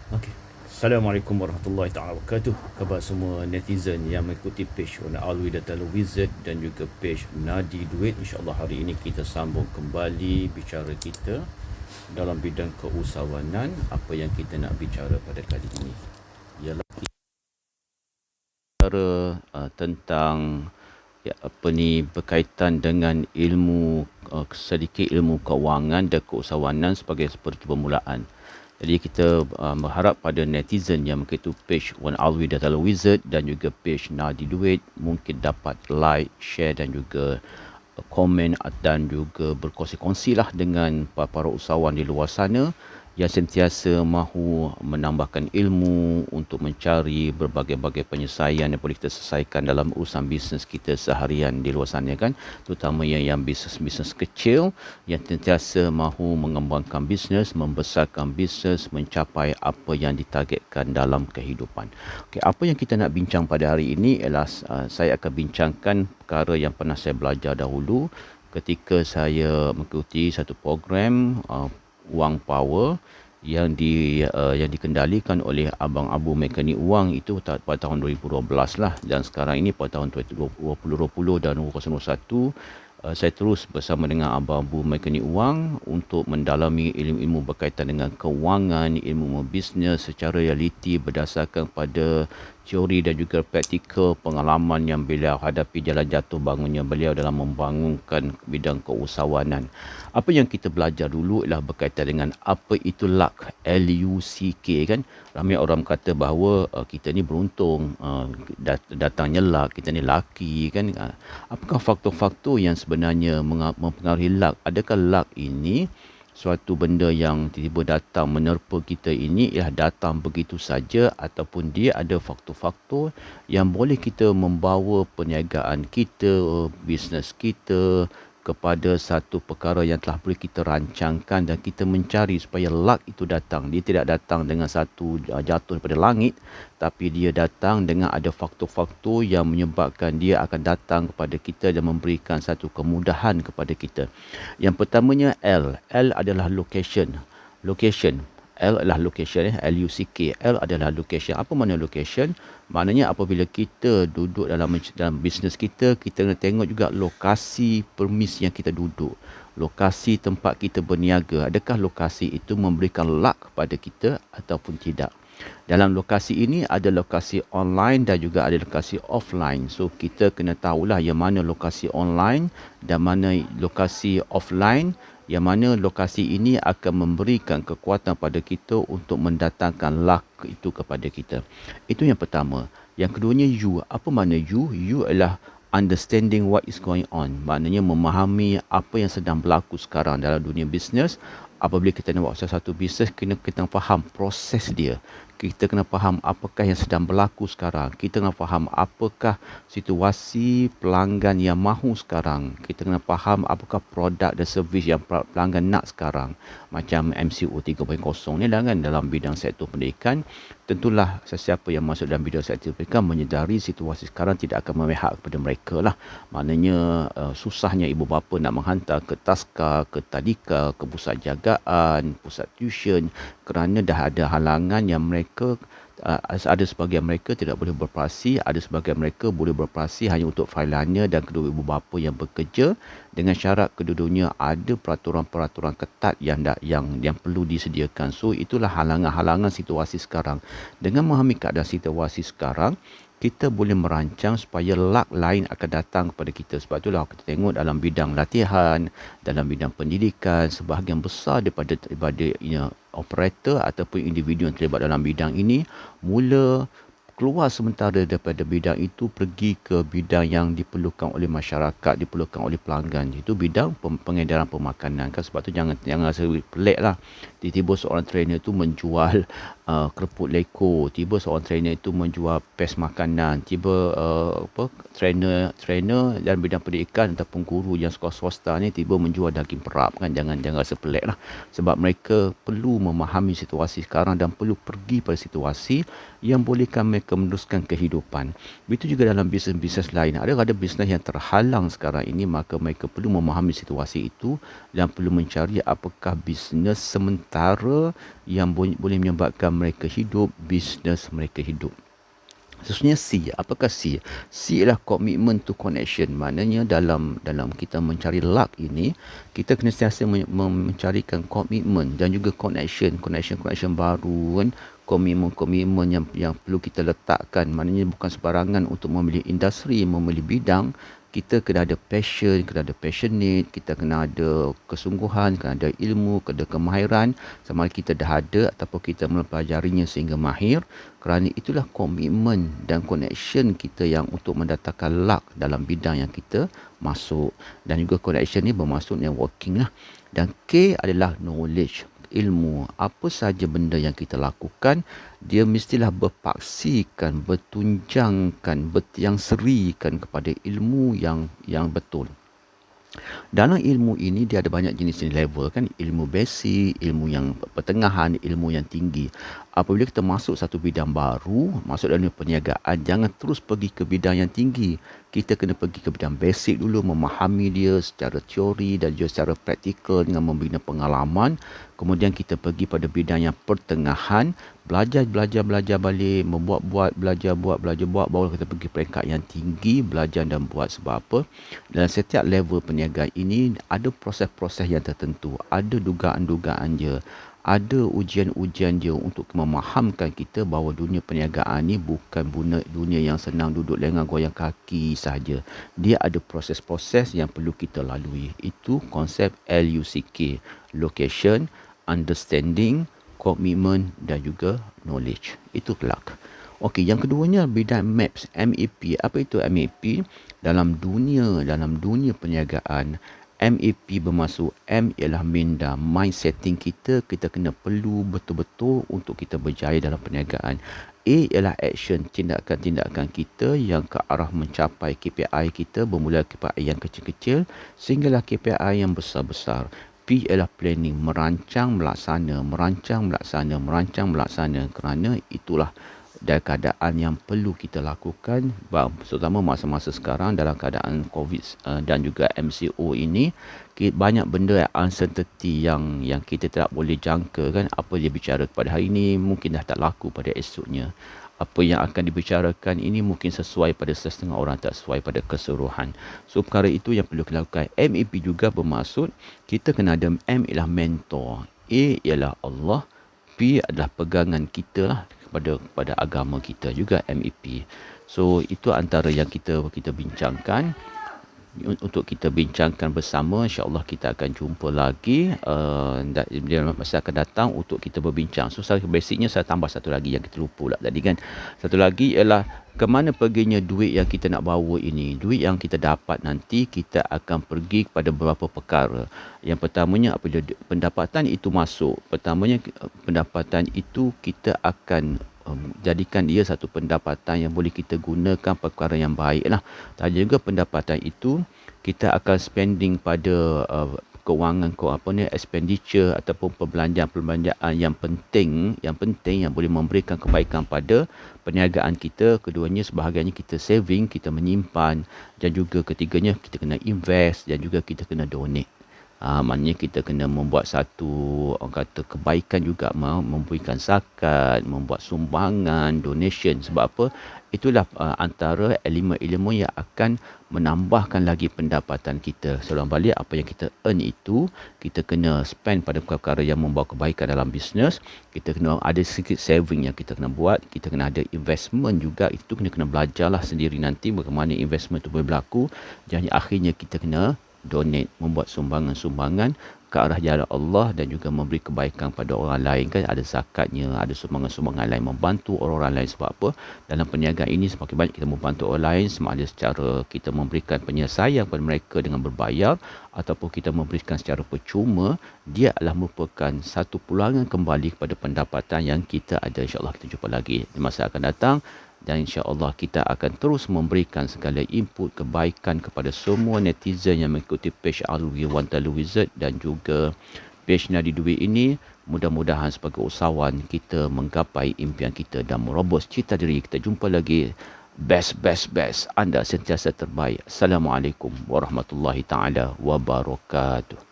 Okey. Assalamualaikum warahmatullahi taala wabarakatuh. Khabar semua netizen yang mengikuti page Wana Alwi Data Wizard dan juga page Nadi Duit. InsyaAllah hari ini kita sambung kembali bicara kita dalam bidang keusahawanan. Apa yang kita nak bicara pada kali ini ialah bicara tentang berkaitan dengan ilmu sedikit ilmu keuangan dan keusahawanan seperti permulaan. Jadi kita berharap pada netizen yang mengikuti page Wan Alwi Data Wizard dan juga page Nadi Duit mungkin dapat like, share dan juga komen dan juga berkongsi-kongsi lah dengan para usahawan di luar sana yang sentiasa mahu menambahkan ilmu untuk mencari berbagai-bagai penyelesaian yang boleh kita selesaikan dalam urusan bisnes kita seharian di luar sana kan, terutama yang bisnes-bisnes kecil yang sentiasa mahu mengembangkan bisnes, membesarkan bisnes, mencapai apa yang ditargetkan dalam kehidupan. Okey, apa yang kita nak bincang pada hari ini ialah saya akan bincangkan perkara yang pernah saya belajar dahulu ketika saya mengikuti satu program Wang Power yang dikendalikan oleh Abang Abu Mekanik Wang itu pada tahun 2012 lah, dan sekarang ini pada tahun 2020 dan 2021 saya terus bersama dengan Abang Abu Mekanik Wang untuk mendalami ilmu-ilmu berkaitan dengan kewangan, ilmu bisnes secara realiti berdasarkan pada teori dan juga praktikal pengalaman yang beliau hadapi jalan jatuh bangunnya beliau dalam membangunkan bidang keusahawanan. Apa yang kita belajar dulu ialah berkaitan dengan apa itu luck, L-U-C-K kan. Ramai orang kata bahawa kita ni beruntung, datangnya luck, kita ni lucky kan. Apakah faktor-faktor yang sebenarnya mempengaruhi luck? Adakah luck ini suatu benda yang tiba-tiba datang menerpa kita ini ialah datang begitu saja, ataupun dia ada faktor-faktor yang boleh kita membawa perniagaan kita, bisnes kita kepada satu perkara yang telah boleh kita rancangkan dan kita mencari supaya luck itu datang. Dia tidak datang dengan satu jatuh daripada langit, tapi dia datang dengan ada faktor-faktor yang menyebabkan dia akan datang kepada kita dan memberikan satu kemudahan kepada kita. Yang pertamanya L. L adalah location. Location. L adalah location, L-U-C-K. L adalah location. Apa makna location? Maknanya apabila kita duduk dalam bisnes kita, kita kena tengok juga lokasi premis yang kita duduk. Lokasi tempat kita berniaga. Adakah lokasi itu memberikan luck kepada kita ataupun tidak? Dalam lokasi ini ada lokasi online dan juga ada lokasi offline. So kita kena tahulah yang mana lokasi online dan mana lokasi offline, yang mana lokasi ini akan memberikan kekuatan pada kita untuk mendatangkan luck itu kepada kita. Itu yang pertama. Yang keduanya U. Apa makna U? U adalah understanding what is going on. Maknanya memahami apa yang sedang berlaku sekarang dalam dunia bisnes. Apabila kita nak buat satu bisnes, kita faham proses dia. Kita kena faham apakah yang sedang berlaku sekarang. Kita kena faham apakah situasi pelanggan yang mahu sekarang. Kita kena faham apakah produk dan servis yang pelanggan nak sekarang. Macam MCO 3.0 ni lah kan, dalam bidang sektor pendidikan. Tentulah sesiapa yang masuk dalam bidang sektor pendidikan menyedari situasi sekarang tidak akan memihak kepada mereka lah. Maknanya susahnya ibu bapa nak menghantar ke taska, ke tadika, ke pusat jagaan, pusat tuition, kerana dah ada halangan yang mereka ada sebahagian mereka tidak boleh beroperasi, ada sebahagian mereka boleh beroperasi hanya untuk failannya, dan kedua ibu bapa yang bekerja dengan syarat kedua-duanya ada peraturan-peraturan ketat yang perlu disediakan. So itulah halangan-halangan situasi sekarang. Dengan memahami keadaan situasi sekarang, kita boleh merancang supaya luck lain akan datang kepada kita. Sebab itulah kita tengok dalam bidang latihan, dalam bidang pendidikan, sebahagian besar daripada operator ataupun individu yang terlibat dalam bidang ini mula keluar sementara daripada bidang itu pergi ke bidang yang diperlukan oleh masyarakat, diperlukan oleh pelanggan. Itu bidang pengedaran pemakanan kan. Sebab tu jangan rasa pelik lah. Tiba-tiba seorang trainer itu menjual kerupuk leko, tiba seorang trainer itu menjual pes makanan, tiba trainer dalam bidang pendidikan ataupun guru yang sekolah swasta ni tiba menjual daging perap kan. Jangan rasa pelik lah. Sebab mereka perlu memahami situasi sekarang dan perlu pergi pada situasi yang bolehkan mereka meneruskan kehidupan. Begitu juga dalam bisnes-bisnes lain. Ada bisnes yang terhalang sekarang ini, maka mereka perlu memahami situasi itu dan perlu mencari apakah bisnes sementara antara yang boleh menyebabkan mereka hidup, bisnes mereka hidup. Sesungguhnya C, apakah C? C ialah commitment to connection. Maknanya dalam kita mencari luck ini, kita kena sentiasa mencarikan komitmen dan juga connection baru kan. Komitmen yang perlu kita letakkan. Maknanya bukan sebarangan untuk memilih industri, memilih bidang. Kita kena ada passion, kena ada passionate, kita kena ada kesungguhan, kena ada ilmu, kena ada kemahiran. Sama ada kita dah ada ataupun kita mempelajarinya sehingga mahir. Kerana itulah komitmen dan connection kita yang untuk mendatangkan luck dalam bidang yang kita masuk. Dan juga connection ni bermaksud networking lah. Dan K adalah knowledge, ilmu. Apa sahaja benda yang kita lakukan, dia mestilah berpaksikan, bertunjangkan, bertiang serikan kepada ilmu yang betul. Dalam ilmu ini dia ada banyak jenis level kan, ilmu basic, ilmu yang pertengahan, ilmu yang tinggi. Apabila kita masuk satu bidang baru, masuk dalam perniagaan, jangan terus pergi ke bidang yang tinggi. Kita kena pergi ke bidang basic dulu, memahami dia secara teori dan juga secara praktikal dengan membina pengalaman. Kemudian kita pergi pada bidang yang pertengahan, belajar balik, belajar buat, baru kita pergi peringkat yang tinggi, belajar dan buat. Sebab apa? Dalam setiap level perniagaan ini ada proses-proses yang tertentu, ada dugaan-dugaan je, ada ujian-ujian je untuk memahamkan kita bahawa dunia perniagaan ni bukan dunia yang senang duduk lengan goyang kaki sahaja. Dia ada proses-proses yang perlu kita lalui. Itu konsep LUCK, location, understanding, commitment dan juga knowledge. Itu kelak. Okey, yang keduanya bidang MAPS, MAP. Apa itu MAP? Dalam dunia perniagaan, MAP bermaksud M ialah minda, mind setting kita kena perlu betul-betul untuk kita berjaya dalam perniagaan. A ialah action, tindakan-tindakan kita yang ke arah mencapai KPI kita, bermula KPI yang kecil-kecil sehinggalah KPI yang besar-besar. P ialah planning, merancang, melaksana, kerana itulah dan keadaan yang perlu kita lakukan, terutama masa-masa sekarang dalam keadaan COVID dan juga MCO ini, banyak benda uncertainty yang kita tidak boleh jangka kan. Apa dia bicara pada hari ini mungkin dah tak laku pada esoknya. Apa yang akan dibicarakan ini mungkin sesuai pada setengah orang, tak sesuai pada keseluruhan. So perkara itu yang perlu kita lakukan. MAP juga bermaksud kita kena ada, M ialah mentor, A ialah Allah, P adalah pegangan kita lah kepada agama kita juga, MAP. So itu antara yang kita bincangkan. Untuk kita bincangkan bersama, insya-Allah kita akan jumpa lagi dalam masa akan datang untuk kita berbincang. So basicnya saya tambah satu lagi yang kita lupa pula tadi kan. Satu lagi ialah ke mana perginya duit yang kita nak bawa ini. Duit yang kita dapat nanti kita akan pergi kepada beberapa perkara. Yang pertamanya apabila pendapatan itu masuk, pendapatan itu kita akan jadikan dia satu pendapatan yang boleh kita gunakan perkara yang baik lah. Dan juga pendapatan itu kita akan spending pada kewangan expenditure ataupun perbelanjaan yang penting yang boleh memberikan kebaikan pada perniagaan kita. Keduanya sebahagiannya kita saving, kita menyimpan, dan juga ketiganya kita kena invest dan juga kita kena donate. Maknanya kita kena membuat satu kebaikan juga, memberikan zakat, membuat sumbangan, donation. Sebab apa? Itulah antara elemen-elemen yang akan menambahkan lagi pendapatan kita. Seorang balik apa yang kita earn itu, kita kena spend pada perkara yang membawa kebaikan dalam bisnes. Kita kena ada sedikit saving yang kita kena buat. Kita kena ada investment juga. Itu kena belajarlah sendiri nanti bagaimana investment itu boleh berlaku. Jadi akhirnya kita kena donate, membuat sumbangan-sumbangan ke arah jalan Allah dan juga memberi kebaikan pada orang lain kan. Ada zakatnya, ada sumbangan-sumbangan lain, membantu orang-orang lain. Sebab apa? Dalam perniagaan ini semakin banyak kita membantu orang lain, sama ada secara kita memberikan penyelesaian kepada mereka dengan berbayar ataupun kita memberikan secara percuma, dia adalah merupakan satu pulangan kembali kepada pendapatan yang kita ada. InsyaAllah kita jumpa lagi di masa akan datang. Dan insya-Allah kita akan terus memberikan segala input kebaikan kepada semua netizen yang mengikuti page Alwi Wantalu Wizard dan juga page Nadi Duit ini. Mudah-mudahan sebagai usahawan kita menggapai impian kita dan merobos cita diri kita. Jumpa lagi. Best. Anda sentiasa terbaik. Assalamualaikum warahmatullahi taala wabarakatuh.